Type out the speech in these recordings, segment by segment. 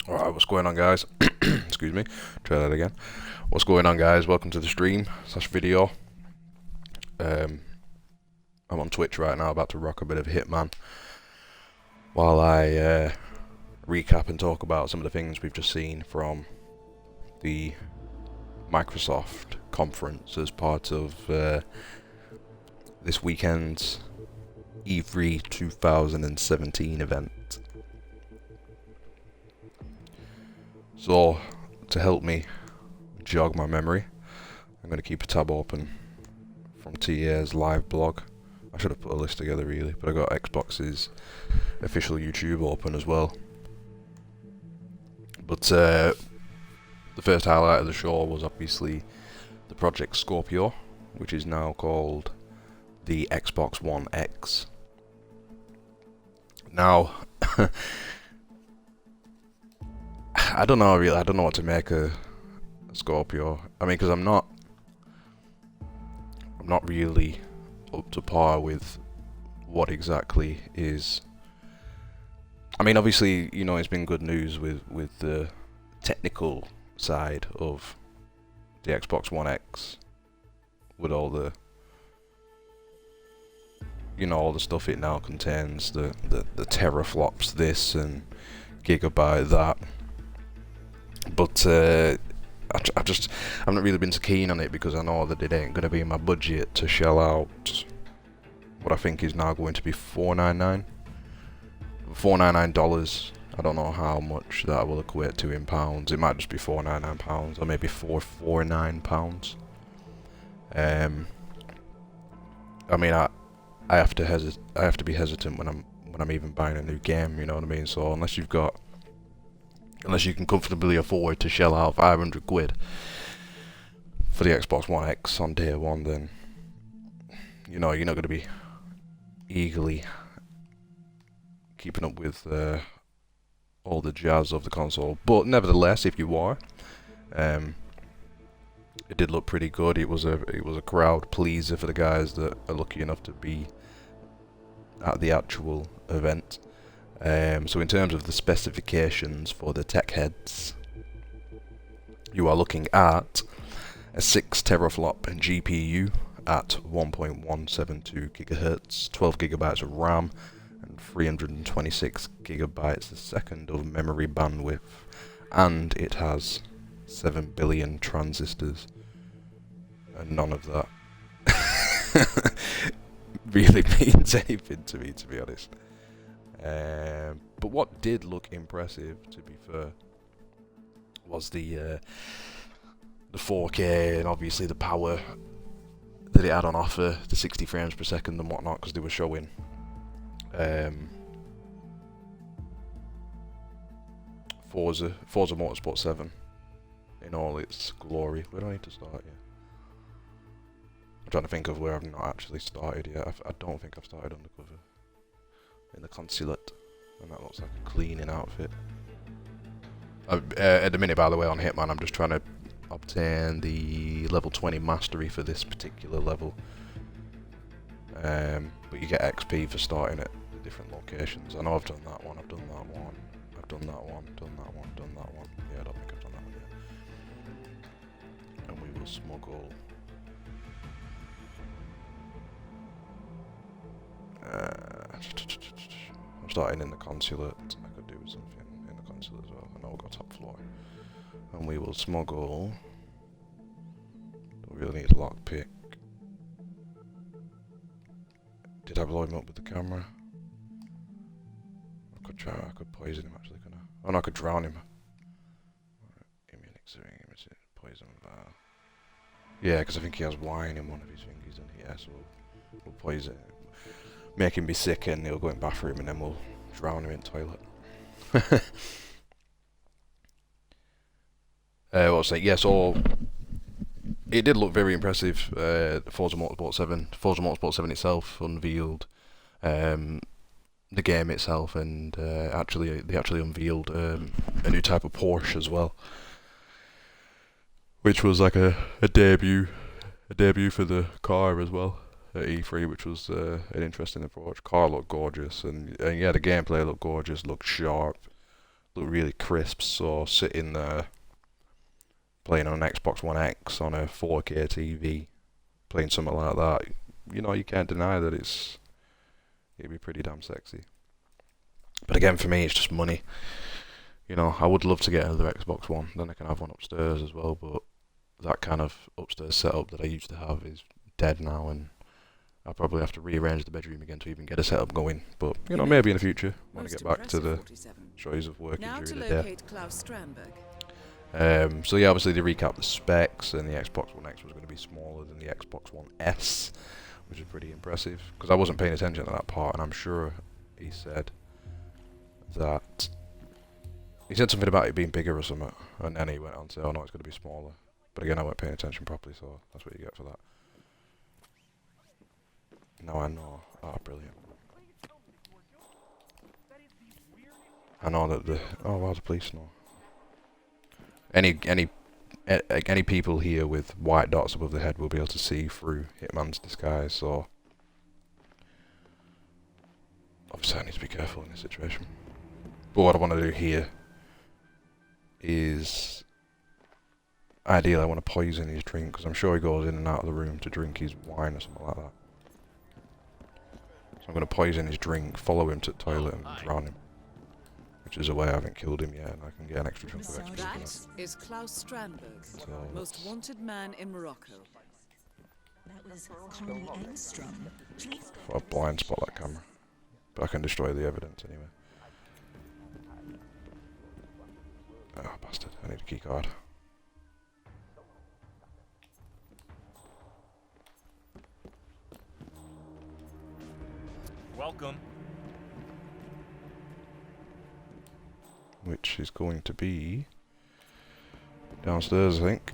Alright, what's going on, guys? Excuse me, try that again. What's going on, guys? Welcome to the stream / video. I'm on Twitch right now, about to rock a bit of Hitman while I recap and talk about some of the things we've just seen from the Microsoft conference as part of this weekend's E3 2017 event. So, to help me jog my memory, I'm going to keep a tab open from TA's live blog. I should have put a list together really, but I got Xbox's official YouTube open as well. But the first highlight of the show was obviously the Project Scorpio, which is now called the Xbox One X. Now, I don't know really. I don't know what to make a Scorpio. I mean, because I'm not really up to par with what exactly is. I mean, obviously, you know, it's been good news with the technical side of the Xbox One X, with all the, you know, all the stuff it now contains, the teraflops this and gigabyte that. But I've not really been so keen on it because I know that it ain't going to be in my budget to shell out what I think is now going to be $4.99. $4.99. I don't know how much that will equate to in pounds. It might just be £4.99 or maybe £4.49. I mean, I have to be hesitant when I'm even buying a new game. You know what I mean? So unless you can comfortably afford to shell out 500 quid for the Xbox One X on day one, then, you know, you're not going to be eagerly keeping up with all the jazz of the console. But nevertheless, if you are, it did look pretty good. It was a crowd pleaser for the guys that are lucky enough to be at the actual event. So in terms of the specifications for the tech heads, you are looking at a 6 teraflop GPU at 1.172 gigahertz, 12 gigabytes of RAM, and 326 gigabytes a second of memory bandwidth, and it has 7 billion transistors, and none of that really means anything to me, to be honest. But what did look impressive, to be fair, was the 4K and obviously the power that it had on offer, the 60 frames per second and whatnot, because they were showing Forza Motorsport 7 in all its glory. Where do I need to start here? I'm trying to think of where I've not actually started yet. I don't think I've started undercover. In the consulate, and that looks like a cleaning outfit. At the minute, by the way, on Hitman, I'm just trying to obtain the level 20 mastery for this particular level. But you get XP for starting at different locations. I know I've done that one, I've done that one, I've done that one, done that one, done that one. Yeah, I don't think I've done that one yet. And we will smuggle. I'm starting in the consulate. I could do something in the consulate as well. I know we've got top floor. And we will smuggle. Don't really need a lockpick. Did I blow him up with the camera? I could poison him actually, couldn't I? Oh no, I could drown him. Poison vial. Yeah, because I think he has wine in one of his fingers, and yeah, so we'll poison him. Make him be sick and he'll go in the bathroom and then we'll drown him in the toilet. What was I saying? Yeah, so it did look very impressive. Forza Motorsport 7 itself unveiled the game itself, and they actually unveiled a new type of Porsche as well, which was like a debut for the car as well. At E3, which was an interesting approach. Car looked gorgeous, and yeah, the gameplay looked gorgeous, looked sharp, look really crisp. So sitting there playing on an Xbox One X on a 4K TV, playing something like that, you know, you can't deny that it'd be pretty damn sexy. But again, for me, it's just money. You know, I would love to get another Xbox One, then I can have one upstairs as well, but that kind of upstairs setup that I used to have is dead now, and I'll probably have to rearrange the bedroom again to even get a setup going. But, you know, maybe in the future, when I get back to the joys of working during the day. So yeah, obviously they recapped the specs, and the Xbox One X was going to be smaller than the Xbox One S, which is pretty impressive, because I wasn't paying attention to that part, and I'm sure he said that... He said something about it being bigger or something, and then he went on to say, oh no, it's going to be smaller. But again, I weren't paying attention properly, so that's what you get for that. Now I know. Ah, brilliant. I know that the... Oh wow, the police know. Any people here with white dots above the head will be able to see through Hitman's disguise, so... Obviously I need to be careful in this situation. But what I want to do here is... Ideally I want to poison his drink, because I'm sure he goes in and out of the room to drink his wine or something like that. So I'm going to poison his drink, follow him to the toilet and drown him. Which is a way I haven't killed him yet, and I can get an extra chunk of extra. That is Klaus Strandberg, most wanted man in Morocco. That was Connie Engstrom. I'll blind spot that camera. But I can destroy the evidence anyway. Oh, bastard. I need a key card. Welcome. Which is going to be downstairs, I think.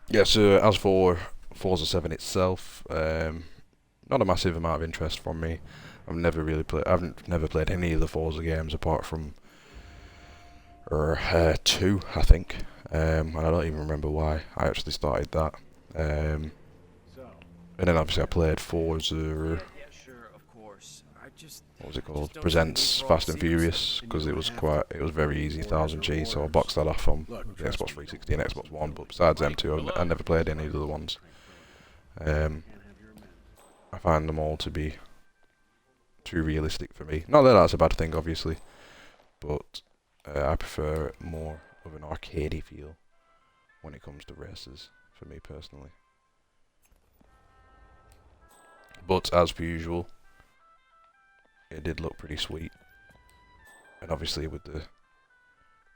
Yeah, so as for Forza 7 itself, not a massive amount of interest from me. I've never played any of the Forza games apart from 2, I think. And I don't even remember why I actually started that. And then obviously I played Forza, what was it called? Presents Fast and Furious, because it was very easy, 1000G, so I boxed that off on the Xbox 360 and Xbox One, but besides them two, I never played any of the other ones. I find them all to be too realistic for me. Not that that's a bad thing, obviously, but I prefer more of an arcadey feel when it comes to races, for me personally. But as per usual, it did look pretty sweet, and obviously with the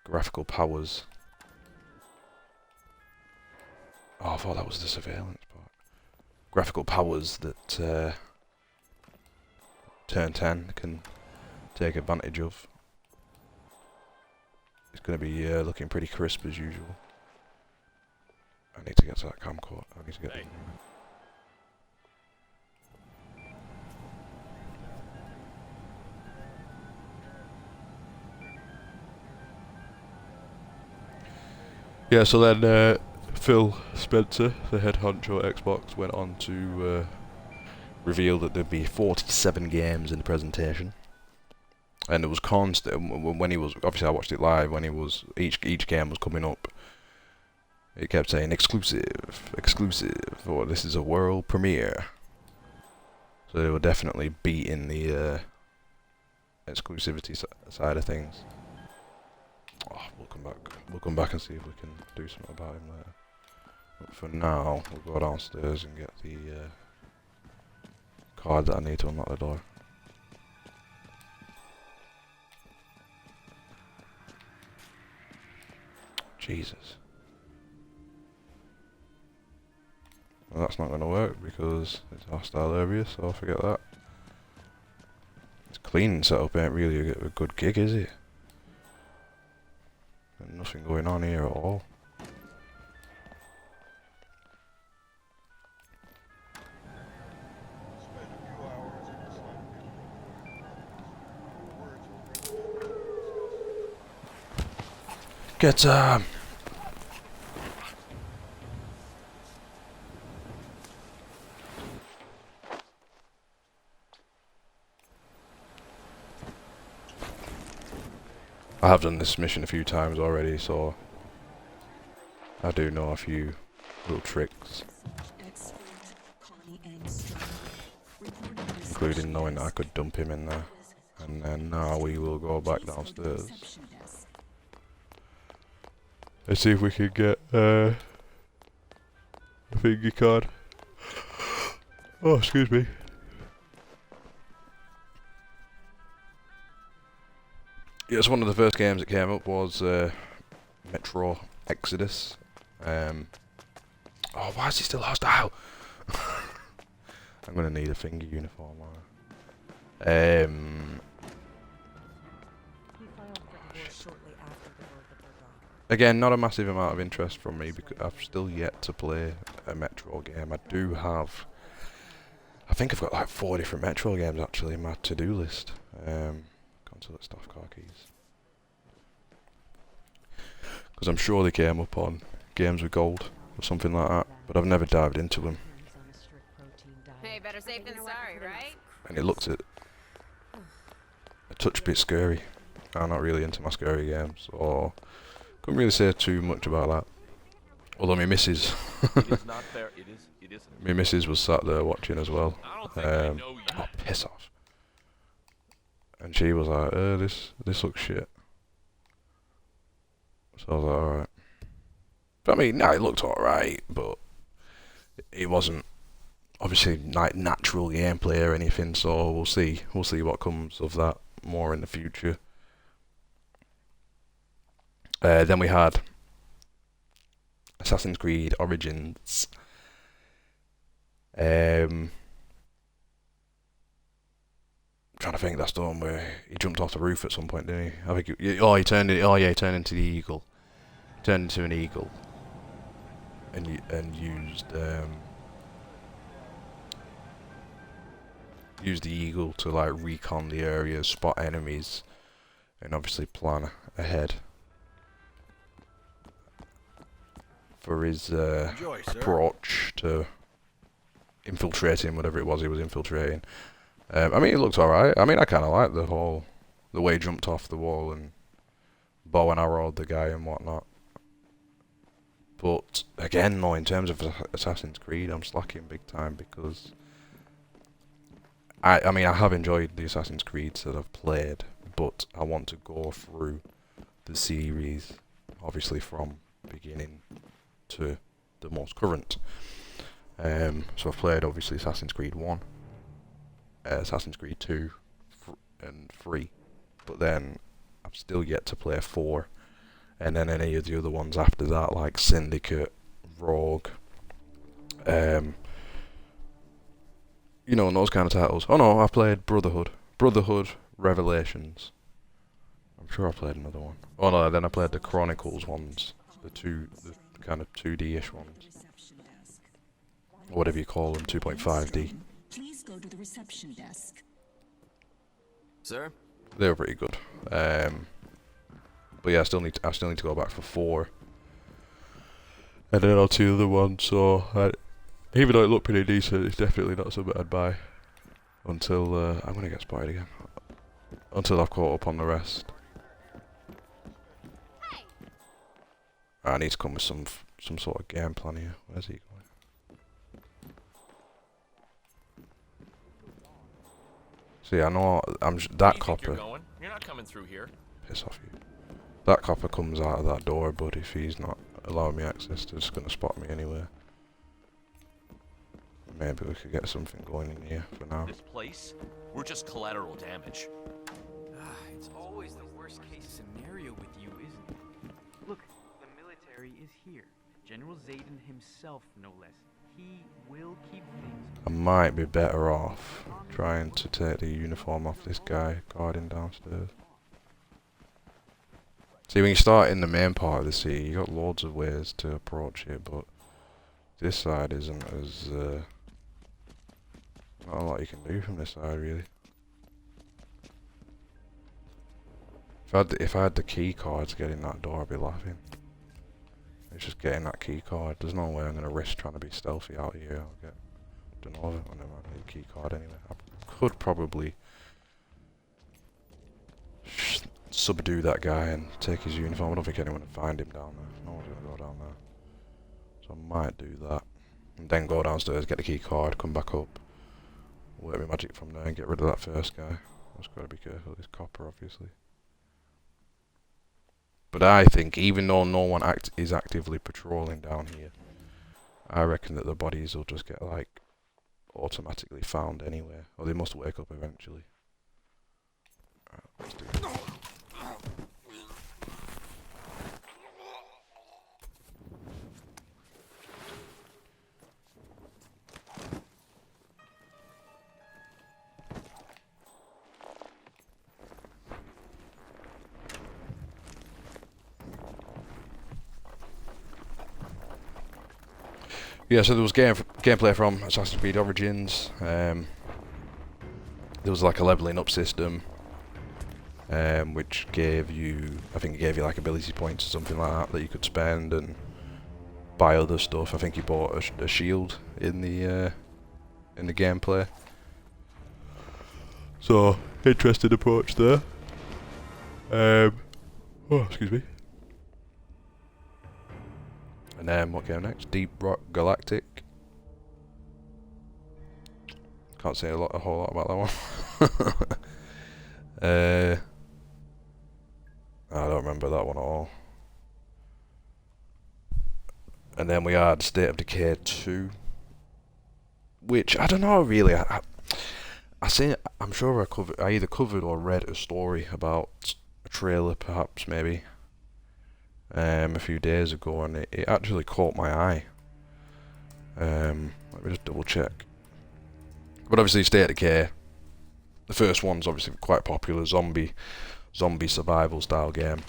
graphical powers. Oh, I thought that was the surveillance part. Graphical powers that Turn 10 can take advantage of. It's going to be looking pretty crisp as usual. I need to get to that camcorder. I need to get. Yeah, so then Phil Spencer, the head honcho at Xbox, went on to reveal that there'd be 47 games in the presentation. And it was constant, when he was, obviously I watched it live, when he was, each game was coming up, it kept saying exclusive, or this is a world premiere. So they were definitely beating the exclusivity side of things. Oh, we'll come back and see if we can do something about him later. But for now, we'll go downstairs and get the card that I need to unlock the door. Jesus. Well, that's not going to work because it's a hostile area, so I'll forget that. This cleaning setup ain't really a good gig, is it? And nothing going on here at all. Get have done this mission a few times already, so I do know a few little tricks, including knowing that I could dump him in there. And then now we will go back downstairs. Let's see if we can get a finger card. Oh, excuse me. Yes, one of the first games that came up was Metro Exodus. Oh, why is he still hostile? I'm gonna need a finger uniform. Again, not a massive amount of interest from me because I've still yet to play a Metro game. I do have, I think I've got like 4 different Metro games actually in my to-do list. Consulate staff car keys. Because I'm sure they came up on Games with Gold or something like that, but I've never dived into them. Hey, better safe than sorry, right? And it looks a touch bit scary. I'm not really into my scary games, so couldn't really say too much about that. Although my missus, my missus was sat there watching as well. Oh, piss off! And she was like, "This looks shit." So I was like, "Alright." But I mean, no, it looked alright, but it wasn't obviously like natural gameplay or anything. So we'll see what comes of that more in the future. Then we had Assassin's Creed Origins. Trying to think, that's the one where he jumped off the roof at some point, didn't he? I think he turned it. Oh yeah, he turned into the eagle. Turned into an eagle, and used the eagle to like recon the area, spot enemies, and obviously plan ahead for his approach to infiltrating whatever it was he was infiltrating. I mean, it looks alright. I mean, I kind of like the way he jumped off the wall and bow and arrowed the guy and whatnot. But again, though, in terms of Assassin's Creed, I'm slacking big time because I mean, I have enjoyed the Assassin's Creeds that I've played, but I want to go through the series, obviously from beginning to the most current. So I've played obviously Assassin's Creed 1, Assassin's Creed 2, and 3, but then I've still yet to play 4, and then any of the other ones after that, like Syndicate, Rogue, you know, and those kind of titles. Oh no, I played Brotherhood, Revelations. I'm sure I played another one. Oh no, then I played the Chronicles ones, the kind of 2D-ish ones, or whatever you call them, 2.5D. Please go to the reception desk. Sir? They were pretty good. But yeah, I still need to go back for 4, and then I'll do the other one. So even though it looked pretty decent, it's definitely not something I'd buy until I'm gonna get spotted again. Until I've caught up on the rest. I need to come with some sort of game plan here. Where's he going? See, I know that copper. You're not coming through here. Piss off you. That copper comes out of that door, but if he's not allowing me access, they're just gonna spot me anyway. Maybe we could get something going in here for now. This place, we're just collateral damage. It's always the worst case scenario with you, isn't it? Look, the military is here. General Zayden himself, no less. He will keep things. I might be better off trying to take the uniform off this guy guarding downstairs. See, when you start in the main part of the city, you got loads of ways to approach it, but this side isn't as not a lot you can do from this side, really. If I had the key card to get in that door, I'd be laughing. It's just getting that key card. There's no way I'm gonna risk trying to be stealthy out here. I'll get done over whenever I need a key card anyway. I could probably subdue that guy and take his uniform. I don't think anyone would find him down there. No one's gonna go down there. So I might do that. And then go downstairs, get the key card, come back up, work my magic from there and get rid of that first guy. I've just got to be careful of this copper, obviously. But I think, even though no one is actively patrolling down here, I reckon that the bodies will just get, like, automatically found anywhere. Or they must wake up eventually. Alright, let's do it. Yeah, so there was gameplay from Assassin's Creed Origins. There was like a leveling up system, which gave you, I think it gave you like ability points or something like that you could spend and buy other stuff. I think you bought a shield in the gameplay. So interesting approach there. Oh, excuse me. And then what came next? Deep Rock Galactic. Can't say a whole lot about that one. I don't remember that one at all. And then we had State of Decay 2, which I don't know really. I'm sure I either covered or read a story about a trailer, perhaps maybe. A few days ago, and it actually caught my eye. Let me just double check. But obviously, State of Decay, the first one's obviously quite popular, zombie survival style game.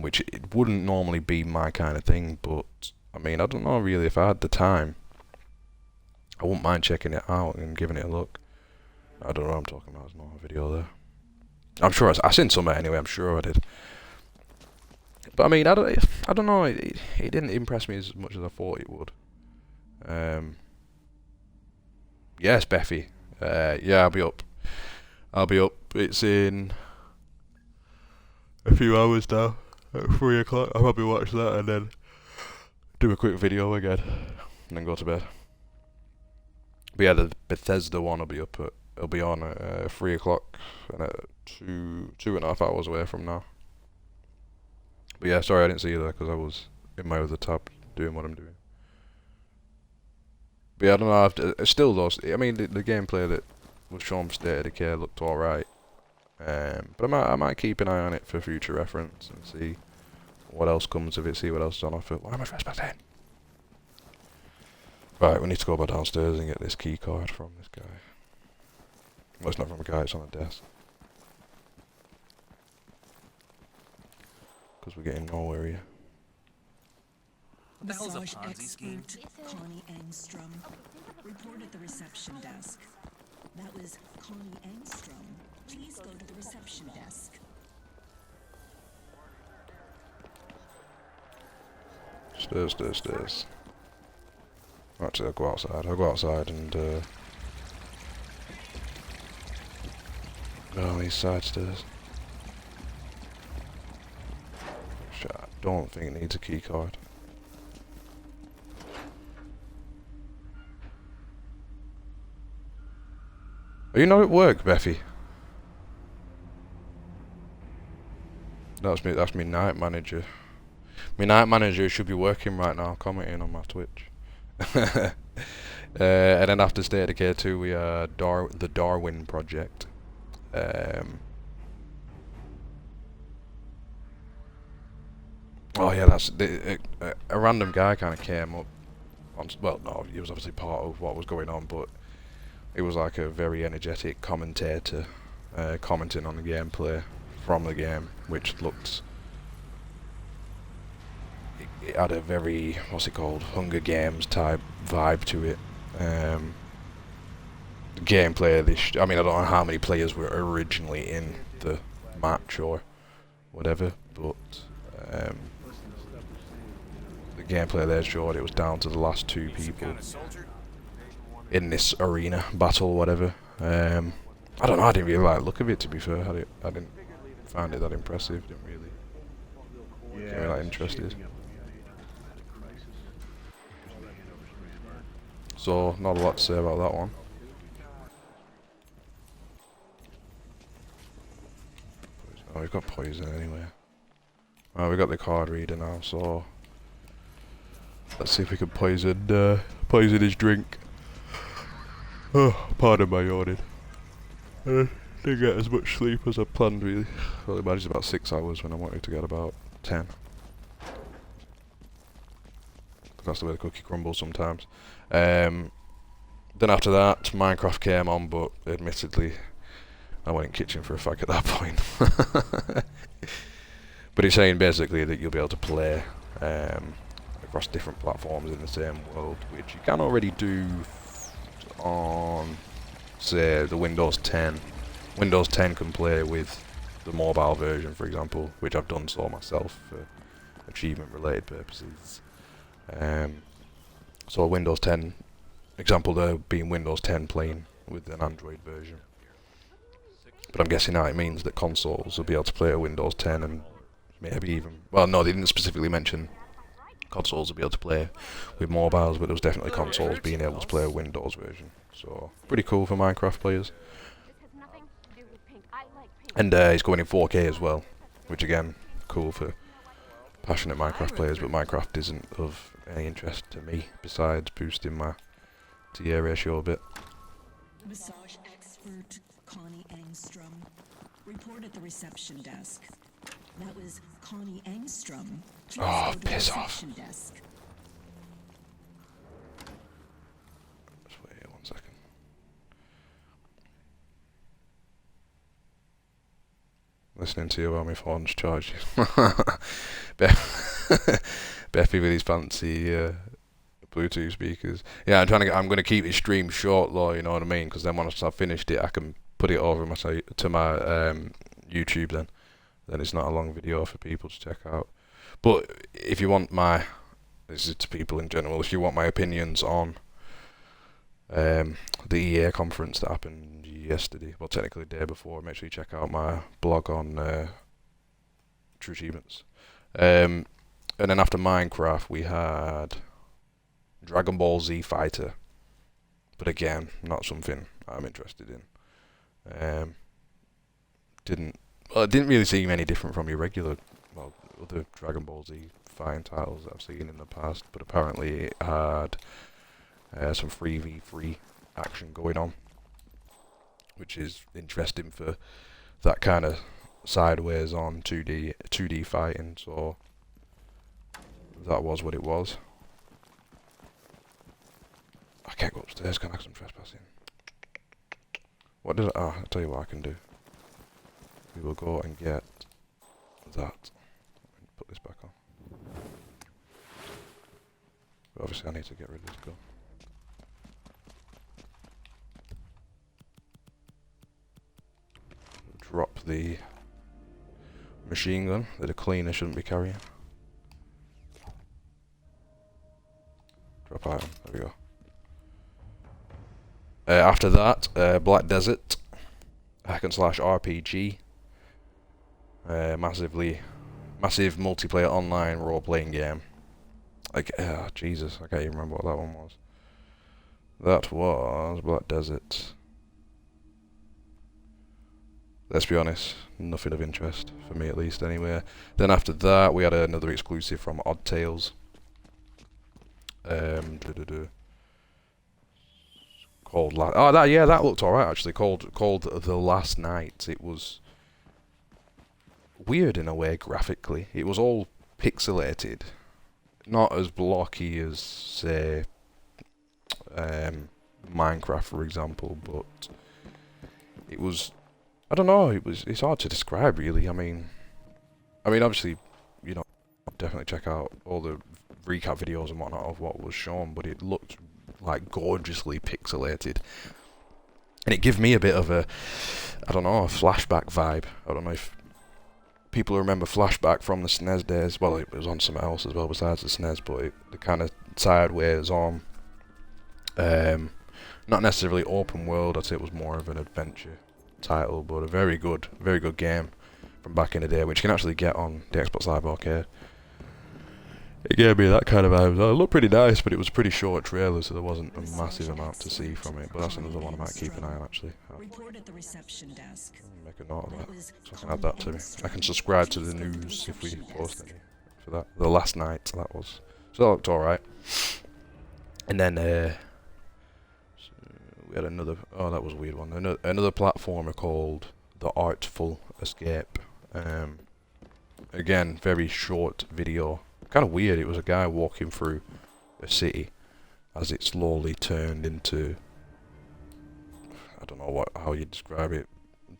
Which it wouldn't normally be my kind of thing, but I mean, I don't know really, if I had the time, I wouldn't mind checking it out and giving it a look. I don't know what I'm talking about. There's no video there. I'm sure I seen some anyway. I'm sure I did. But I mean, I don't know. It didn't impress me as much as I thought it would. Yes, Beffy. Yeah, I'll be up. It's in a few hours now. At 3 o'clock. I'll probably watch that and then do a quick video again, and then go to bed. But yeah, the Bethesda one will be up at. It'll be on at 3 o'clock, and at 2.5 hours away from now. But yeah, sorry I didn't see you there because I was in my other tab doing what I'm doing. But yeah, I don't know, I've still lost. I mean, the gameplay that was shown from State of Decay looked alright. But I might keep an eye on it for future reference and see what else comes of it, see what else is on offer. Why am I trespassing? Right, we need to go back downstairs and get this key card from this guy. Well, it's not from a guy, it's on a desk. Because we're getting nowhere here. What the hell's a Massage Ponzi scheme? expert Connie Engstrom reported at the reception desk. That was Connie Engstrom. Please go to the reception desk. Stairs. Actually, I'll go outside and go on these side stairs. I don't think it needs a key card. Are you not at work, Beffy? That's me night manager. My night manager should be working right now, commenting on my Twitch. And then after State of Decay 2, we had the Darwin Project. Oh yeah, that's a random guy kind of came up. Well, no, he was obviously part of what was going on, but it was like a very energetic commentator commenting on the gameplay from the game, which looked. It had a very, what's it called, Hunger Games type vibe to it. The gameplay of this, I mean, I don't know how many players were originally in the match or whatever, but the gameplay there showed it was down to the last 2 people in this arena battle, whatever. I don't know, I didn't really like the look of it, to be fair. I didn't find it that impressive. Didn't really get me that interested. So not a lot to say about that one. Oh, we've got poison anyway. Oh, we got the card reader now, so let's see if we can poison his drink. Oh, pardon my yawning. Didn't get as much sleep as I planned, really. Well, I managed about 6 hours when I wanted to get about 10. That's the way the cookie crumbles sometimes. Then after that, Minecraft came on, but admittedly, I went in kitchen for a fag at that point. But it's saying basically that you'll be able to play across different platforms in the same world, which you can already do on, say, the Windows 10. Windows 10 can play with the mobile version, for example, which I've done so myself for achievement-related purposes. So a Windows 10 example there being Windows 10 playing with an Android version. But I'm guessing now it means that consoles will be able to play a Windows 10 and maybe even... Well, no, they didn't specifically mention consoles will be able to play with mobiles, but there was definitely consoles being able to play a Windows version. So, pretty cool for Minecraft players. And it's going in 4K as well, which again, cool for passionate Minecraft players, but Minecraft isn't of any interest to me, besides boosting my TA ratio a bit. Massage expert Connie Engstrom report at the reception desk. That was Connie Engstrom. Please Oh, go to the piss off. reception desk. Just wait 1 second. Listening to you while my phone's charged. Beffy with his fancy Bluetooth speakers. Yeah, I'm going to keep his stream short though, you know what I mean? Because then once I've finished it, I can put it over to my YouTube then. Then it's not a long video for people to check out. But if you want this is to people in general, if you want my opinions on the EA conference that happened yesterday, well technically the day before, make sure you check out my blog on True Achievements. And then after Minecraft we had Dragon Ball Z Fighter. But again, not something I'm interested in. It didn't really seem any different from your regular, well, other Dragon Ball Z fighting titles that I've seen in the past, but apparently it had some 3v3 action going on, which is interesting for that kind of sideways on 2D fighting, so that was what it was. I can't go upstairs, can I, 'cause I'm trespassing. What did I... I'll tell you what I can do. We will go and get that. Put this back on. But obviously I need to get rid of this gun. Drop the machine gun that a cleaner shouldn't be carrying. Drop item, there we go. After that, Black Desert, hack and slash RPG. Massive multiplayer online role-playing game. Like, Jesus, I can't even remember what that one was. That was Black Desert. Let's be honest, nothing of interest, for me at least anyway. Then after that, we had another exclusive from Odd Tales. Called that looked alright actually. Called The Last Night. It was weird in a way graphically. It was all pixelated, not as blocky as say Minecraft for example, but it was, I don't know, it's hard to describe really. I mean obviously, you know, definitely check out all the recap videos and whatnot of what was shown, but it looked like gorgeously pixelated, and it gave me a bit of a, I don't know, a flashback vibe. I don't know if people remember Flashback from the SNES days. Well, it was on something else as well besides the SNES, but the kind of sideways on, not necessarily open world. I'd say it was more of an adventure title, but a very good game. from back in the day, which you can actually get on the Xbox Live Arcade. It gave me that kind of vibes. It looked pretty nice, but it was a pretty short trailer, so there wasn't a massive amount to see from it. But that's another one I might keep an eye on, actually. Report at the reception desk. Make a note of that, so I can add that to me. I can subscribe to the news if we post any for that. The last night, that was. So that looked alright. And then, we had another, oh, that was a weird one. Another platformer called The Artful Escape. Again, very short video. Kind of weird. It was a guy walking through a city as it slowly turned into, I don't know how you describe it.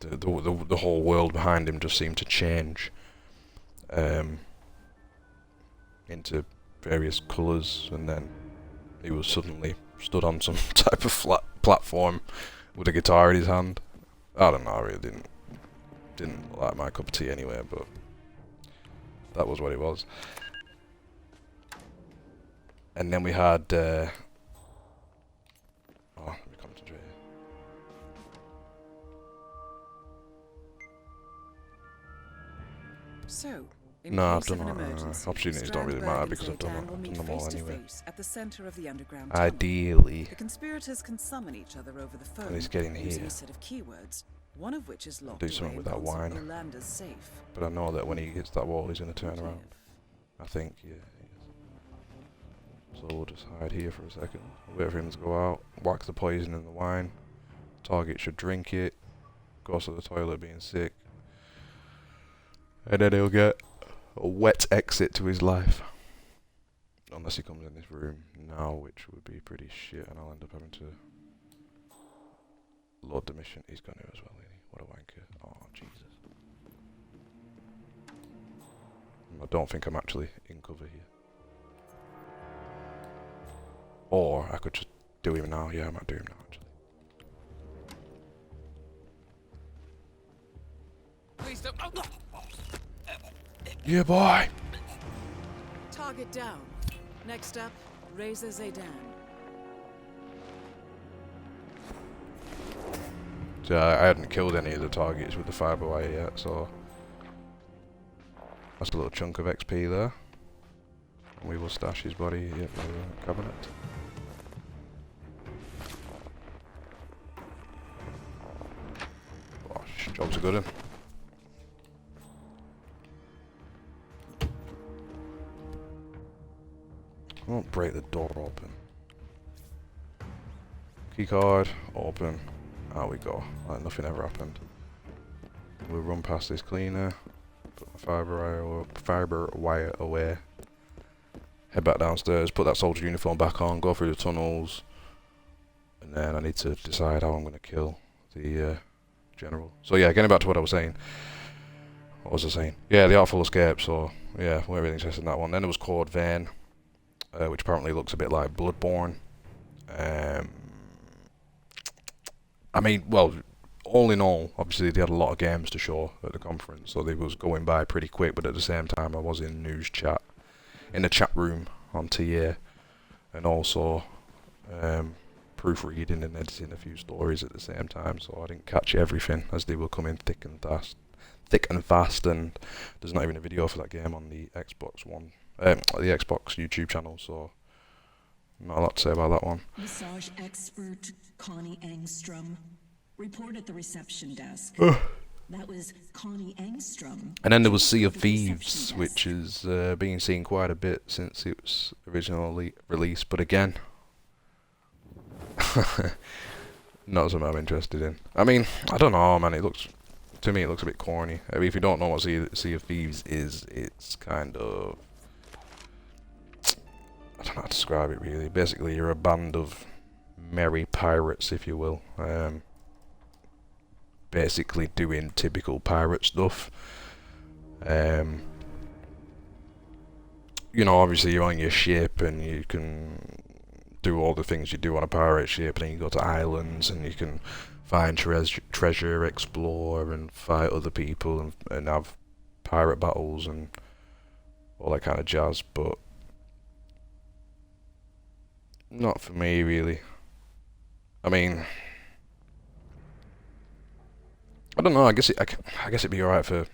The whole world behind him just seemed to change into various colours, and then he was suddenly stood on some type of flat platform with a guitar in his hand. I don't know. I really didn't like my cup of tea anyway, but that was what it was. And then we had oh, let me concentrate. So, No, I've done opportunities don't really matter because I've done them all anyway. At the center of the underground Ideally, the conspirators can summon each other over the phone when he's getting using here, a set of keywords, one of which is locked do away something with in that wine. Yolanda's safe. But I know that when he hits that wall, he's going to turn around. I think, yeah. So we'll just hide here for a second. Wait for him to go out. Whack the poison in the wine. Target should drink it. Goes to the toilet being sick. And then he'll get a wet exit to his life. Unless he comes in this room now, which would be pretty shit, and I'll end up having to load the mission. He's gonna as well, isn't he? What a wanker. Oh, Jesus. I don't think I'm actually in cover here. Or I could just do him now. Yeah, I might do him now, actually. Please don't. Oh. Yeah, boy! Target down. Next up, Reza Zaydan. So I hadn't killed any of the targets with the fiber wire yet, so that's a little chunk of XP there. And we will stash his body in the cabinet. Oh, job's a good one. I won't break the door open. Keycard, open. Out we go. Like nothing ever happened. We'll run past this cleaner. Put my fiber wire away. Head back downstairs. Put that soldier uniform back on. Go through the tunnels. And then I need to decide how I'm going to kill the general. So yeah, getting back to what I was saying. What was I saying? Yeah, the Artful Escape. So yeah, we're really interested in that one. Then there was Code Vein, which apparently looks a bit like Bloodborne. I mean, well, all in all, obviously they had a lot of games to show at the conference, so they was going by pretty quick, but at the same time I was in news chat, in the chat room on TA, and also proofreading and editing a few stories at the same time, so I didn't catch everything as they were coming thick and fast, and there's not even a video for that game on the Xbox One, the Xbox YouTube channel, so not a lot to say about that one. Massage expert Connie Engstrom. Report at the reception desk. That was Connie Engstrom. And then there was Sea of Thieves, which is being seen quite a bit since it was originally released, but again, not something I'm interested in. I mean, I don't know, man. To me, it looks a bit corny. I mean, if you don't know what Sea of Thieves is, it's kind of, I don't know how to describe it really. Basically, you're a band of merry pirates, if you will. Basically doing typical pirate stuff. You know, obviously you're on your ship and you can do all the things you do on a pirate ship, and then you go to islands and you can find treasure, explore, and fight other people and have pirate battles and all that kind of jazz, but not for me, really. I mean, I don't know. I guess it'd be alright for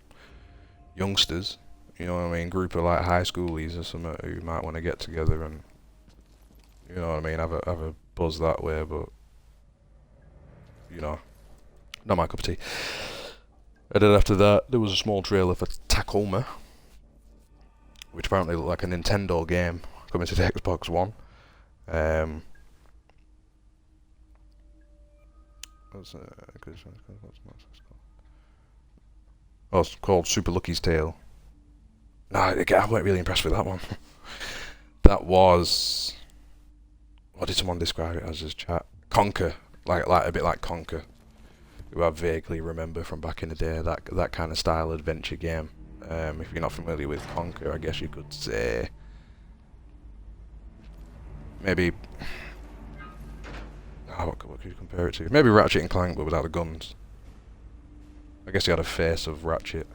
youngsters, you know what I mean, group of like high schoolies or something who might want to get together and, you know what I mean, have a buzz that way, but, you know, not my cup of tea. And then after that, there was a small trailer for Tacoma, which apparently looked like a Nintendo game coming to the Xbox One. Oh, it's called Super Lucky's Tale. No, I weren't really impressed with that one. That was... What did someone describe it as his chat? Conker. Like a bit like Conker. Who I vaguely remember from back in the day. That kind of style adventure game. If you're not familiar with Conker, I guess you could say... Maybe... what could you compare it to? Maybe Ratchet and Clank, but without the guns. I guess he had a face of Ratchet.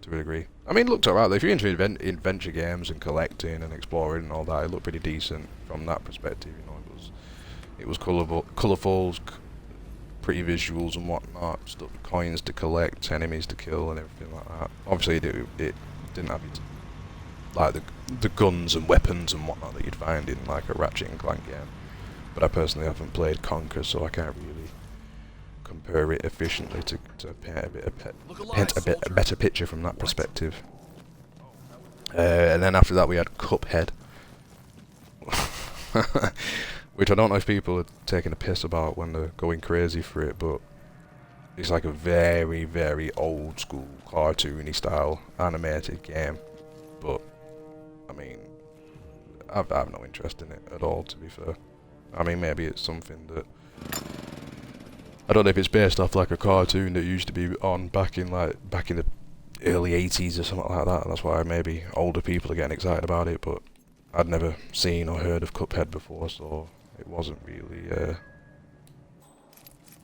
To a degree. I mean, it looked alright. If you're into adventure games and collecting and exploring and all that, it looked pretty decent from that perspective. You know, it was colourful, pretty visuals and whatnot. Stuff, coins to collect, enemies to kill, and everything like that. Obviously, it didn't have like the guns and weapons and whatnot that you'd find in like a Ratchet and Clank game. But I personally haven't played Conker, so I can't really compare it efficiently to paint a better picture from that perspective. And then after that we had Cuphead, which I don't know if people are taking a piss about when they're going crazy for it, but it's like a very, very old school cartoony style animated game. But I mean, I've no interest in it at all, to be fair. I mean, maybe it's something that I don't know if it's based off like a cartoon that used to be on back in the early 80s or something like that. That's why maybe older people are getting excited about it, but I'd never seen or heard of Cuphead before, so it wasn't really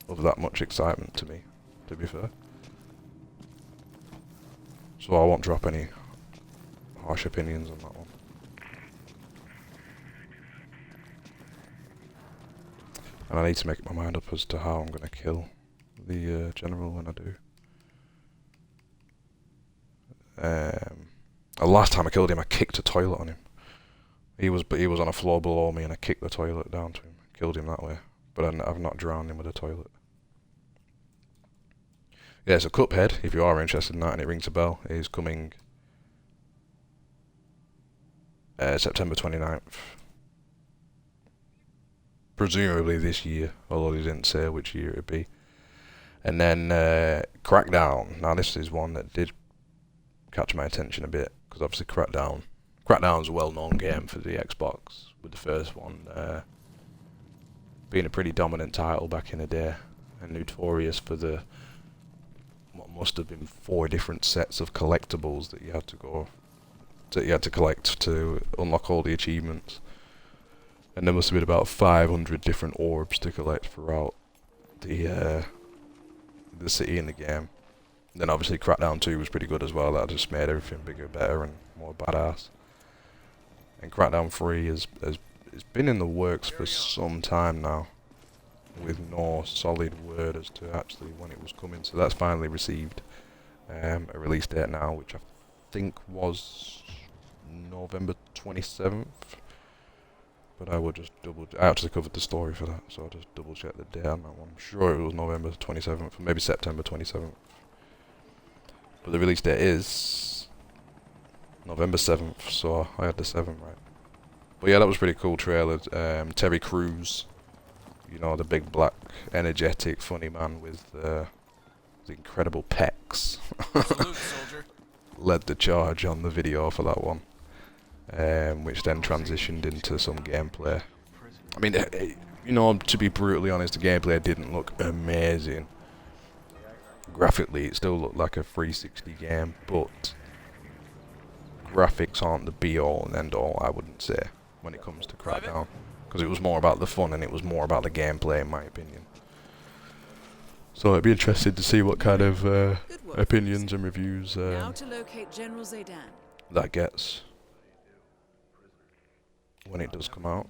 of that much excitement to me, to be fair. So I won't drop any harsh opinions on that one. And I need to make my mind up as to how I'm going to kill the general when I do. The last time I killed him, I kicked a toilet on him. He was on a floor below me, and I kicked the toilet down to him. Killed him that way. But I've not drowned him with a toilet. Yeah, so Cuphead, if you are interested in that and it rings a bell, is coming September 29th. Presumably this year, although they didn't say which year it'd be. And then Crackdown. Now this is one that did catch my attention a bit, because obviously Crackdown's a well-known game for the Xbox, with the first one being a pretty dominant title back in the day, and notorious for the what must have been 4 different sets of collectibles that you had to collect to unlock all the achievements. And there must have been about 500 different orbs to collect throughout the city in the game. And then obviously Crackdown 2 was pretty good as well. That just made everything bigger, better, and more badass. And Crackdown 3 has been in the works for some time now, with no solid word as to actually when it was coming. So that's finally received a release date now, which I think was November 27th. But I will just I actually covered the story for that, so I'll just double check the date on that one. I'm sure it was November 27th, or maybe September 27th. But the release date is November 7th, so I had the 7th right. But yeah, that was pretty cool trailer. Terry Crews, you know, the big black, energetic, funny man with the incredible pecs. Salute, soldier. Led the charge on the video for that one. Which then transitioned into some gameplay. I mean, you know, to be brutally honest, the gameplay didn't look amazing. Graphically, it still looked like a 360 game, but graphics aren't the be-all and end-all, I wouldn't say, when it comes to Crackdown. Because it was more about the fun and it was more about the gameplay, in my opinion. So I'd be interested to see what kind of opinions and reviews Now to locate General Zaydan. that gets when it does come out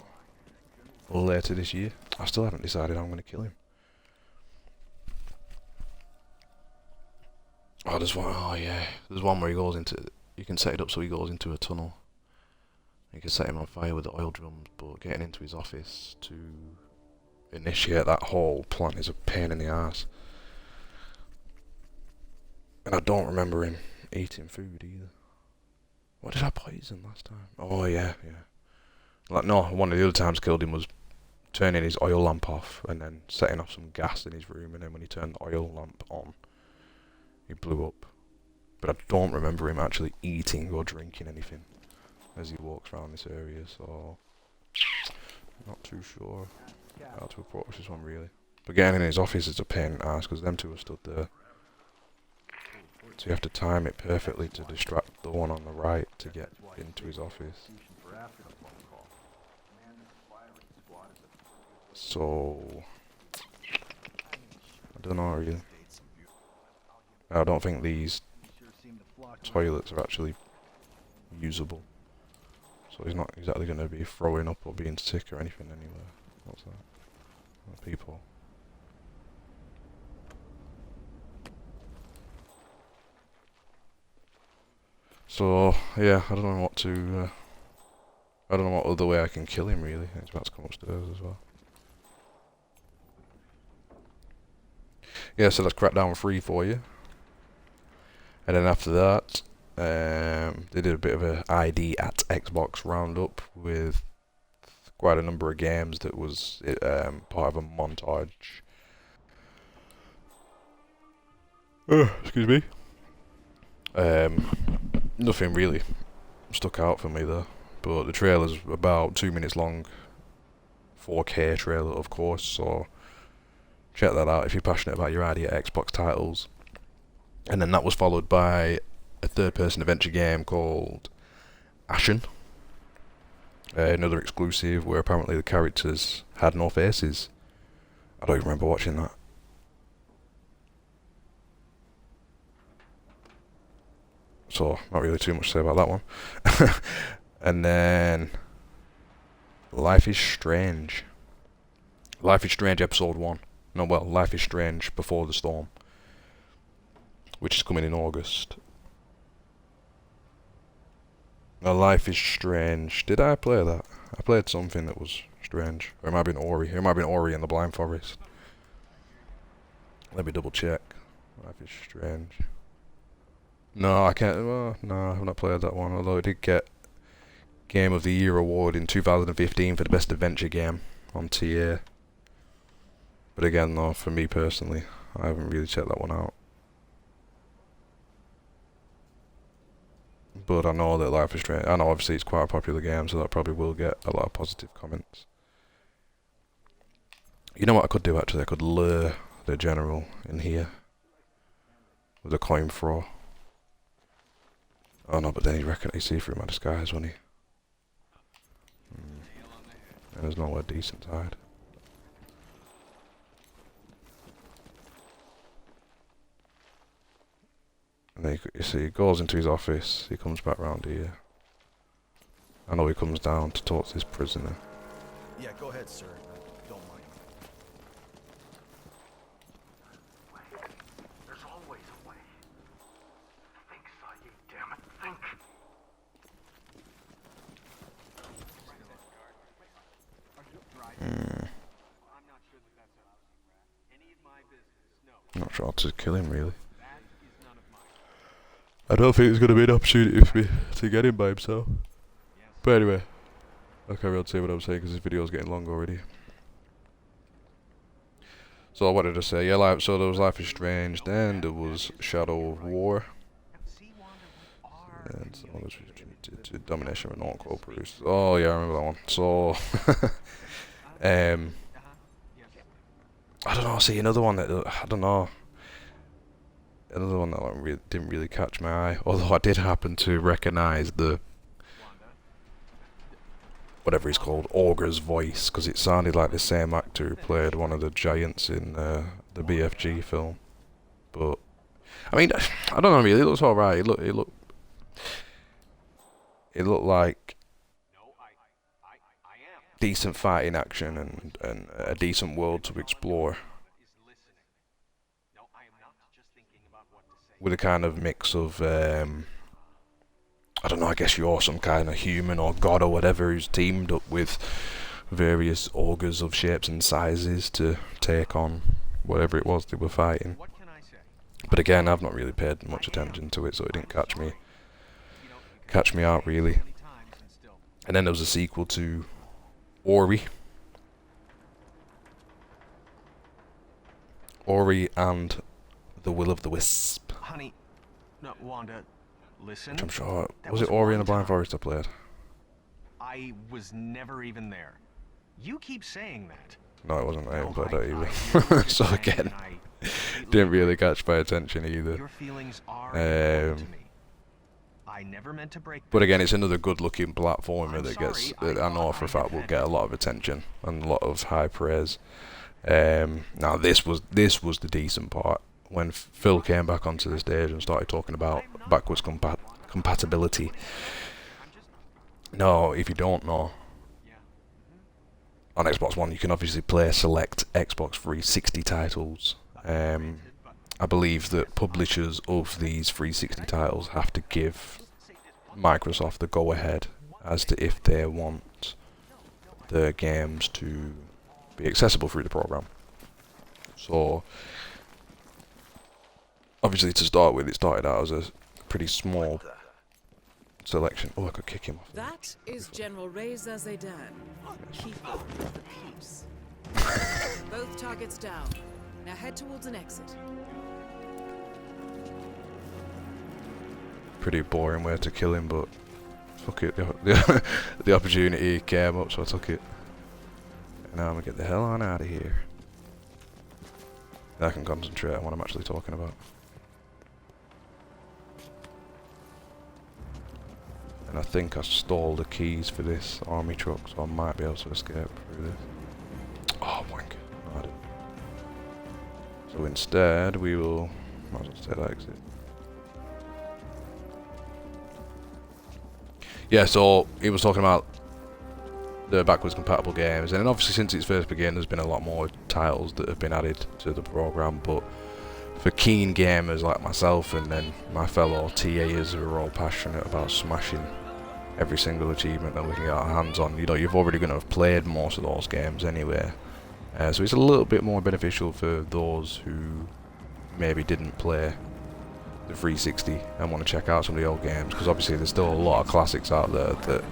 later this year. I still haven't decided how I'm going to kill him. Oh, there's one. Oh yeah, there's one where he goes into. You can set it up so he goes into a tunnel. You can set him on fire with the oil drums, but getting into his office to initiate that whole plan is a pain in the ass. And I don't remember him eating food either. What did I poison last time? Oh yeah. Like no, one of the other times I killed him was turning his oil lamp off and then setting off some gas in his room, and then when he turned the oil lamp on, he blew up. But I don't remember him actually eating or drinking anything as he walks around this area, so not too sure how to approach this one really. But getting in his office is a pain in the ass because them two are stood there. So you have to time it perfectly to distract the one on the right to get into his office. So I don't know really. I don't think these toilets are actually usable. So he's not exactly going to be throwing up or being sick or anything anywhere. What's that? Oh, people. So yeah, I don't know what to. I don't know what other way I can kill him really. He's about to come upstairs as well. Yeah, so that's Crackdown 3 for you. And then after that, they did a bit of a ID at Xbox roundup with quite a number of games that was part of a montage. Excuse me. Nothing really stuck out for me though, but the trailer's about 2 minutes long. 4K trailer, of course, so check that out if you're passionate about your ID at Xbox titles. And then that was followed by a third-person adventure game called Ashen. Another exclusive where apparently the characters had no faces. I don't even remember watching that. So, not really too much to say about that one. And then Life is Strange. Life is Strange Episode 1. No, well, Life is Strange Before the Storm, which is coming in August. Now, Life is Strange. Did I play that? I played something that was strange. Or it might have been Ori. It might have been Ori and the Blind Forest. Let me double check. Life is Strange. No, I can't. No, I've not played that one. Although it did get Game of the Year award in 2015 for the best adventure game on TA. But again, though, for me personally, I haven't really checked that one out. But I know that Life is Strange. I know obviously it's quite a popular game, so that probably will get a lot of positive comments. You know what I could do actually? I could lure the general in here with a coin throw. Oh no, but then he'd see through my disguise, wouldn't he? And there's nowhere decent to hide. And then you see, he goes into his office, he comes back round here. I know he comes down to talk to this prisoner. Yeah, go ahead, sir. Don't mind. There's always a way. Think, Saeed, damn it, think. Not sure how to kill him really. I don't think there's going to be an opportunity for me to get him by himself. But anyway, I'll carry on saying what I'm saying because this video is getting long already. So what did I say? Yeah, so there was Life is Strange, then there was Shadow of War. And so there's Domination with non-co producers. Oh yeah, I remember that one. So I don't know, see another one that I don't know. Another one that didn't really catch my eye, although I did happen to recognise the whatever he's called, Ogre's voice, because it sounded like the same actor who played one of the giants in the BFG film. But I mean, I don't know really. It looks alright. It looked like decent fighting action and a decent world to explore. No, I am not just thinking about what to say. with a kind of mix of, I don't know, I guess you're some kind of human or god or whatever who's teamed up with various ogres of shapes and sizes to take on whatever it was they were fighting. But again, I've not really paid much attention to it, so it didn't catch me out really. And then there was a sequel to Ori and the Will of the Wisp. Honey, no, Wanda, listen. Which I'm sure, was it Ori and the Blind Forest I played? I was never even there. You keep saying that. No, it wasn't. I didn't play that I either. So again, didn't really catch my attention either. Your feelings are important to me. I never meant to break. But again, it's another good-looking platformer I'm that gets, sorry, that I know for a fact will had get a lot of attention and a lot of high praise. Now this was the decent part. When Phil came back onto the stage and started talking about backwards compatibility. No, if you don't know, on Xbox One you can obviously play select Xbox 360 titles. I believe that publishers of these 360 titles have to give Microsoft the go-ahead as to if they want the games to be accessible through the program. So, obviously to start with, it started out as a pretty small selection. Oh, I could kick him off. That is General Reza Zaydan. Keep up with the peace. Both targets down. Now head towards an exit. Pretty boring way to kill him, but fuck it. The opportunity came up, so I took it. And now I'm gonna get the hell on out of here. I can concentrate on what I'm actually talking about. And I think I stole the keys for this army truck, so I might be able to escape through this. Oh, wank. No, I didn't. So instead, we will... might as well take that exit. Yeah, so he was talking about the backwards compatible games, and obviously since its first began there's been a lot more titles that have been added to the program, but for keen gamers like myself and then my fellow TAs who are all passionate about smashing every single achievement that we can get our hands on, you know, you've already going to have played most of those games anyway, so it's a little bit more beneficial for those who maybe didn't play the 360 and want to check out some of the old games, because obviously there's still a lot of classics out there that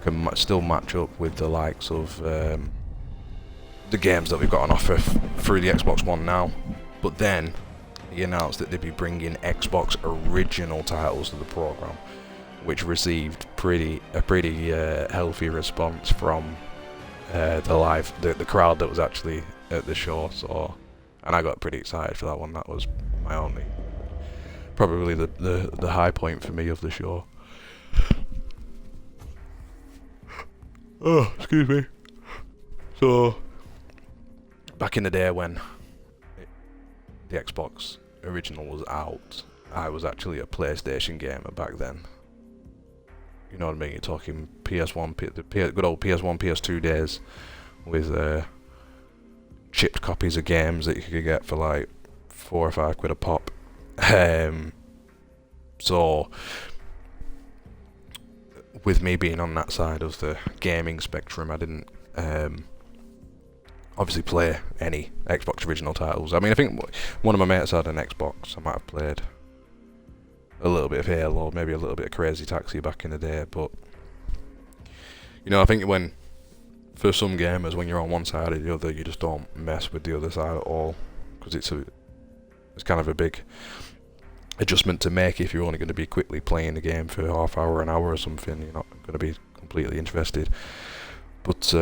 can still match up with the likes of the games that we've got on offer through the Xbox One now. But then he announced that they'd be bringing Xbox original titles to the program, which received a pretty healthy response from the crowd that was actually at the show. So, and I got pretty excited for that one. That was my only, probably the high point for me of the show. Oh, excuse me. So, back in the day when the Xbox original was out, I was actually a PlayStation gamer back then. You know what I mean? You're talking PS1, the good old PS1, PS2 days, with chipped copies of games that you could get for like £4 or £5 a pop. So, with me being on that side of the gaming spectrum, I didn't obviously play any Xbox original titles. I mean, I think one of my mates had an Xbox. I might have played a little bit of Halo, maybe a little bit of Crazy Taxi back in the day, but you know, I think for some gamers, when you're on one side or the other, you just don't mess with the other side at all, because it's kind of a big adjustment to make if you're only going to be quickly playing the game for half hour, an hour or something. You're not going to be completely interested. But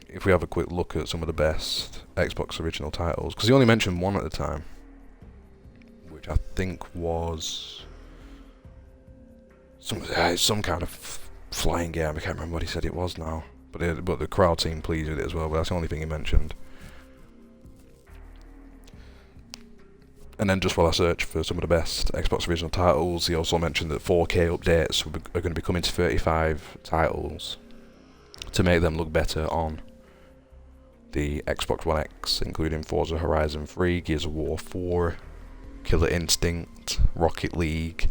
if we have a quick look at some of the best Xbox original titles, because he only mentioned one at the time, which I think was some kind of flying game. I can't remember what he said it was now, but the crowd seemed pleased with it as well. But that's the only thing he mentioned. And then just while I search for some of the best Xbox original titles, he also mentioned that 4K updates are going to be coming to 35 titles to make them look better on the Xbox One X, including Forza Horizon 3, Gears of War 4, Killer Instinct, Rocket League,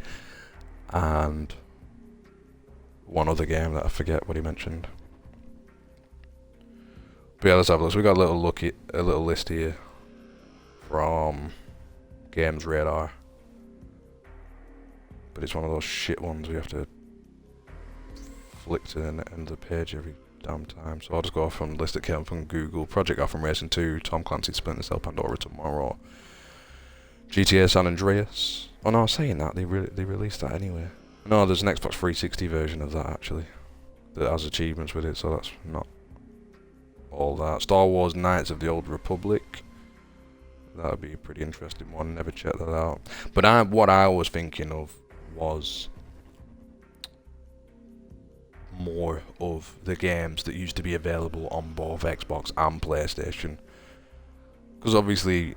and one other game that I forget what he mentioned. But yeah, let's have a look. So we got a little list here from Games Radar, but it's one of those shit ones we have to flick to the end of the page every damn time. So I'll just go off from the list that came from Google. Project Gotham Racing 2, Tom Clancy's Splinter Cell, Pandora Tomorrow, GTA San Andreas. Oh no, I was saying that they released that anyway. No, there's an Xbox 360 version of that actually that has achievements with it, so that's not all that. Star Wars Knights of the Old Republic. That would be a pretty interesting one. Never checked that out. But what I was thinking of was more of the games that used to be available on both Xbox and PlayStation. Because obviously,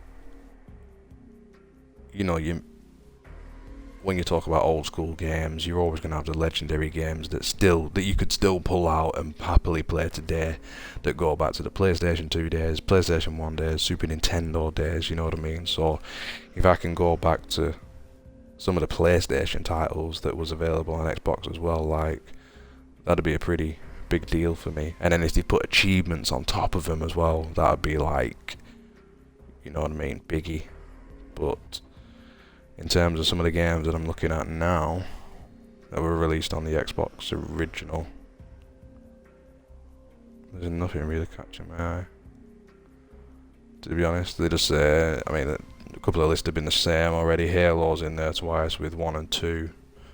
you know, when you talk about old school games, you're always going to have the legendary games that you could still pull out and happily play today, that go back to the PlayStation 2 days, PlayStation 1 days, Super Nintendo days, you know what I mean? So if I can go back to some of the PlayStation titles that was available on Xbox as well, like, that'd be a pretty big deal for me. And then if they put achievements on top of them as well, that'd be like, you know what I mean, biggie. But in terms of some of the games that I'm looking at now that were released on the Xbox original, there's nothing really catching my eye, to be honest. They just say, I mean, a couple of lists have been the same already. Halo's in there twice with 1 and 2.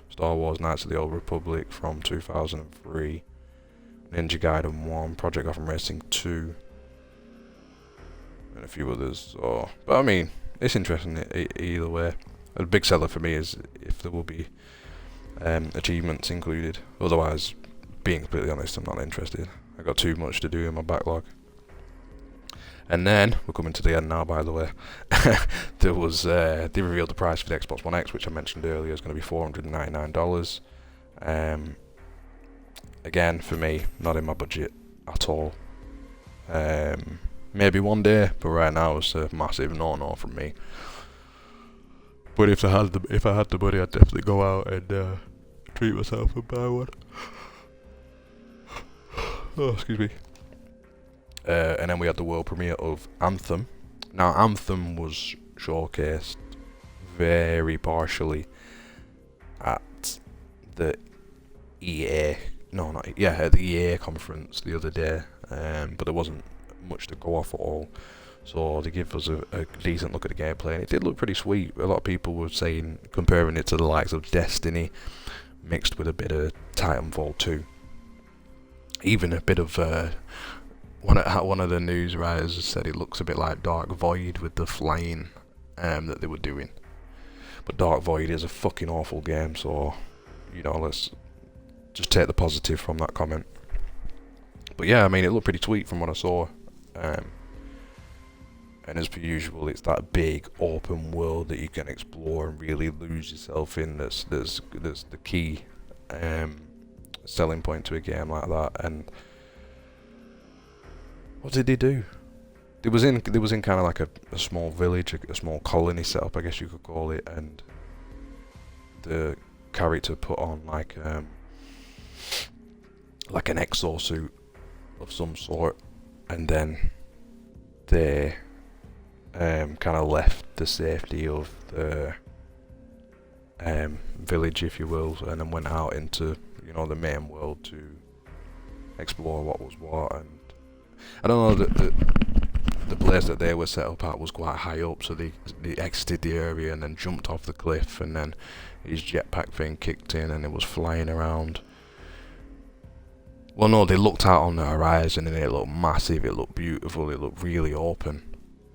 Star Wars Knights of the Old Republic from 2003. Ninja Gaiden 1, Project Gotham Racing 2, and a few others. So, but I mean, it's interesting either way. A big seller for me is if there will be achievements included. Otherwise, being completely honest, I'm not interested. I got too much to do in my backlog. And then, we're coming to the end now, by the way. There was, they revealed the price for the Xbox One X, which I mentioned earlier, is going to be $499. Again, for me, not in my budget at all. Maybe one day, but right now it's a massive no-no from me. But if I had the money, I'd definitely go out and treat myself and buy one. Oh, excuse me. And then we had the world premiere of Anthem. Now, Anthem was showcased very partially at the at the EA conference the other day, but there wasn't much to go off at all. So they give us a decent look at the gameplay, and it did look pretty sweet. A lot of people were saying, comparing it to the likes of Destiny, mixed with a bit of Titanfall 2. Even a bit of one of the news writers said it looks a bit like Dark Void with the flying that they were doing. But Dark Void is a fucking awful game, so, you know, let's just take the positive from that comment. But yeah, I mean, it looked pretty sweet from what I saw. And as per usual, it's that big open world that you can explore and really lose yourself in. That's the key selling point to a game like that. And what did they do? It was in kind of like a small village, a small colony setup, I guess you could call it, and the character put on like an exosuit of some sort, and then they kind of left the safety of the village, if you will, and then went out into, you know, the main world to explore what was what. And I don't know, the place that they were set up at was quite high up, so they exited the area and then jumped off the cliff, and then his jetpack thing kicked in and it was flying around. Well, no, they looked out on the horizon and it looked massive, it looked beautiful, it looked really open.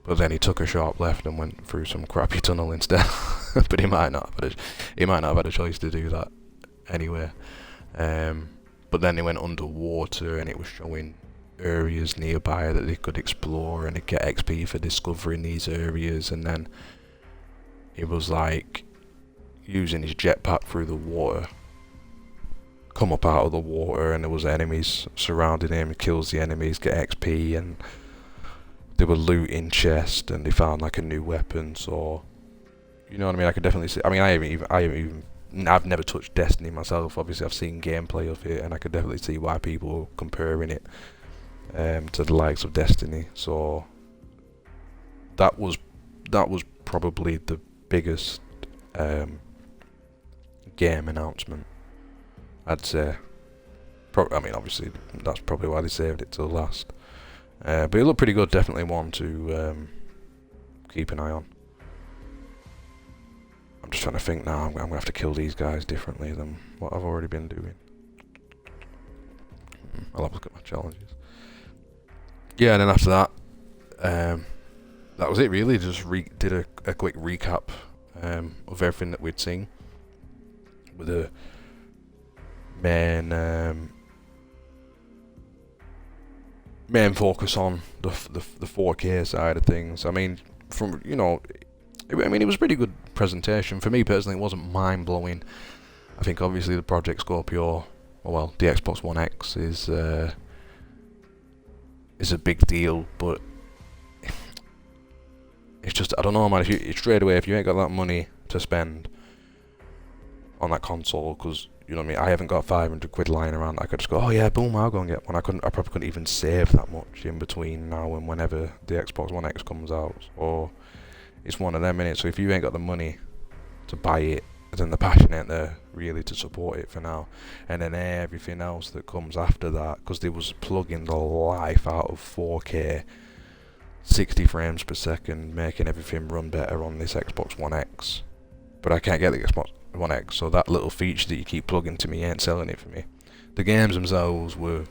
But then he took a sharp left and went through some crappy tunnel instead. But he might not have had a choice to do that anyway. But then he went underwater and it was showing areas nearby that they could explore, and they get XP for discovering these areas. And then he was like using his jetpack through the water, come up out of the water, and there was enemies surrounding him. He kills the enemies, get XP, and they were looting chests and they found like a new weapon. So you know what I mean. I could definitely see. I mean, I've never touched Destiny myself. Obviously, I've seen gameplay of it, and I could definitely see why people were comparing it to the likes of Destiny. So that was probably the biggest game announcement, I'd say. I mean, obviously, that's probably why they saved it till last. But it looked pretty good. Definitely one to keep an eye on. I'm just trying to think now. I'm going to have to kill these guys differently than what I've already been doing. I'll have a look at my challenges. Yeah, and then after that, that was it really. Just did a quick recap of everything that we'd seen, with a main focus on the 4K side of things. I mean, from it was a pretty good presentation. For me personally, it wasn't mind blowing. I think obviously the Project Scorpio, well, the Xbox One X is a big deal, but it's just, I don't know, man. If you ain't got that money to spend on that console, because you know what I mean, I haven't got 500 quid lying around. I could just go, oh yeah, boom, I'll go and get one. I probably couldn't even save that much in between now and whenever the Xbox One X comes out. Or it's one of them, innit? So if you ain't got the money to buy it, then the passion ain't there really to support it for now. And then everything else that comes after that, because they was plugging the life out of 4K, 60 frames per second, making everything run better on this Xbox One X. But I can't get the Xbox One X, so that little feature that you keep plugging to me ain't selling it for me. The games themselves were,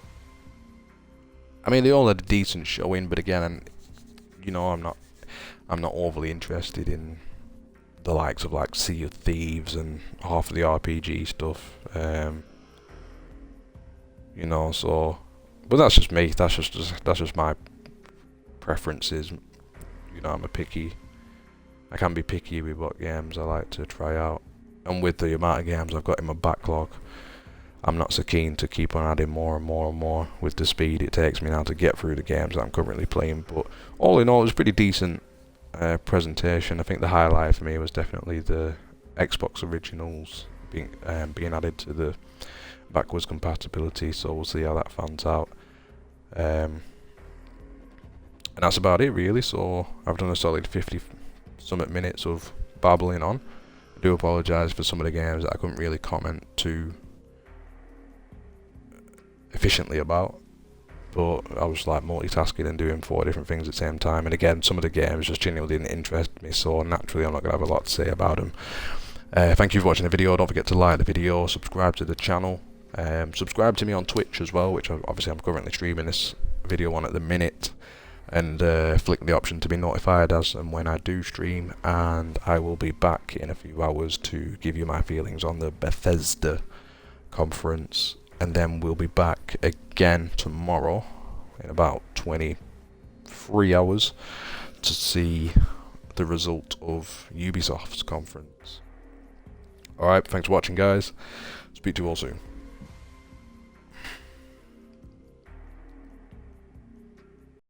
I mean, they all had a decent showing, but again, you know, I'm not overly interested in the likes of like Sea of Thieves and half of the RPG stuff, you know. So, but that's just me. That's just my preferences. You know, I can be picky with what games I like to try out, and with the amount of games I've got in my backlog, I'm not so keen to keep on adding more and more and more with the speed it takes me now to get through the games that I'm currently playing. But all in all, it was a pretty decent presentation. I think the highlight for me was definitely the Xbox originals being added to the backwards compatibility, so we'll see how that fans out. And that's about it really. So I've done a solid 50-something minutes of babbling on. I do apologise for some of the games that I couldn't really comment too efficiently about, but I was like multitasking and doing 4 different things at the same time. And again, some of the games just genuinely didn't interest me, so naturally I'm not going to have a lot to say about them. Thank you for watching the video. Don't forget to like the video, subscribe to the channel, subscribe to me on Twitch as well, which obviously I'm currently streaming this video on at the minute, and flick the option to be notified as and when I do stream. And I will be back in a few hours to give you my feelings on the Bethesda conference, and then we'll be back again tomorrow in about 23 hours to see the result of Ubisoft's conference. Alright, thanks for watching guys. Speak to you all soon.